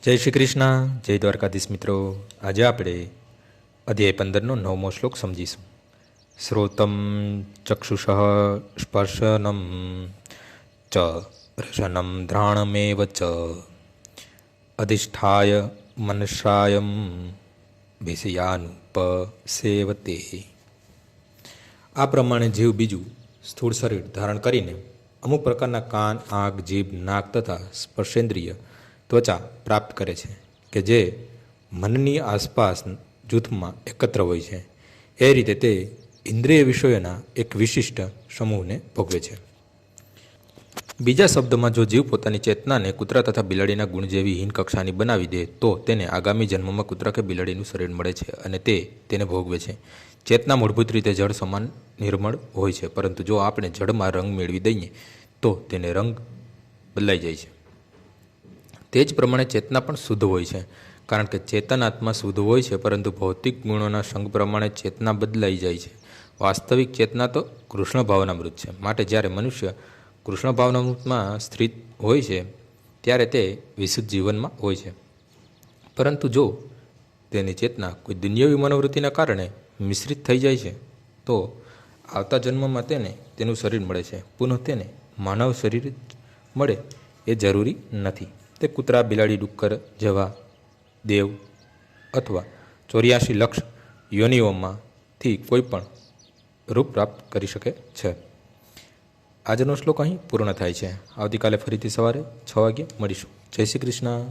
જય શ્રી કૃષ્ણ, જય દ્વારકાધીશ મિત્રો. આજે આપણે અધ્યાય 15નો 9મો શ્લોક સમજીશું. શ્રોતમ ચક્ષુષ સ્પર્શનમ ચ રસનમ ધ્રાણમેવ ચ અધિષ્ઠાય મનસાયમ વિષયાનુપસેવતે. આ પ્રમાણે જીવ બીજું સ્થૂળ શરીર ધારણ કરીને અમુક પ્રકારના કાન, આંખ, જીભ, નાક તથા સ્પર્શેન્દ્રિય ત્વચા પ્રાપ્ત કરે છે કે જે મનની આસપાસ જૂથમાં એકત્ર હોય છે. એ રીતે તે ઇન્દ્રિય વિષયોના એક વિશિષ્ટ સમૂહને ભોગવે છે. બીજા શબ્દમાં, જો જીવ પોતાની ચેતનાને કૂતરા તથા બિલાડીના ગુણ જેવી હીન કક્ષાની બનાવી દે તો તેને આગામી જન્મમાં કૂતરા કે બિલાડીનું શરીર મળે છે અને તે તેને ભોગવે છે. ચેતના મૂળભૂત રીતે જળ સમાન નિર્મળ હોય છે, પરંતુ જો આપણે જળમાં રંગ મેળવી દઈએ તો તેને રંગ બદલાઈ જાય છે. તે જ પ્રમાણે ચેતના પણ શુદ્ધ હોય છે, કારણ કે ચેતન આત્મા શુદ્ધ હોય છે, પરંતુ ભૌતિક ગુણોના સંગ પ્રમાણે ચેતના બદલાઈ જાય છે. વાસ્તવિક ચેતના તો કૃષ્ણ ભાવનામૃત છે. માટે જ્યારે મનુષ્ય કૃષ્ણ ભાવનામૃતમાં સ્થિત હોય છે ત્યારે તે વિશુદ્ધ જીવનમાં હોય છે. પરંતુ જો તેની ચેતના કોઈ દુન્યવી મનોવૃત્તિના કારણે મિશ્રિત થઈ જાય છે તો આવતા જન્મમાં તેને તેનું શરીર મળે છે. પુનઃ તેને માનવ શરીર મળે એ જરૂરી નથી. તે કૂતરા, બિલાડી, ડુક્કર જેવા દેવ અથવા 84 લક્ષ યોનિઓમાંથી કોઈ પણ રૂપ પ્રાપ્ત કરી શકે છે. આજનો શ્લોક અહીં પૂર્ણ થાય છે. આવતીકાલે ફરીથી સવારે 6 વાગ્યે મળીશું. જય શ્રી કૃષ્ણ.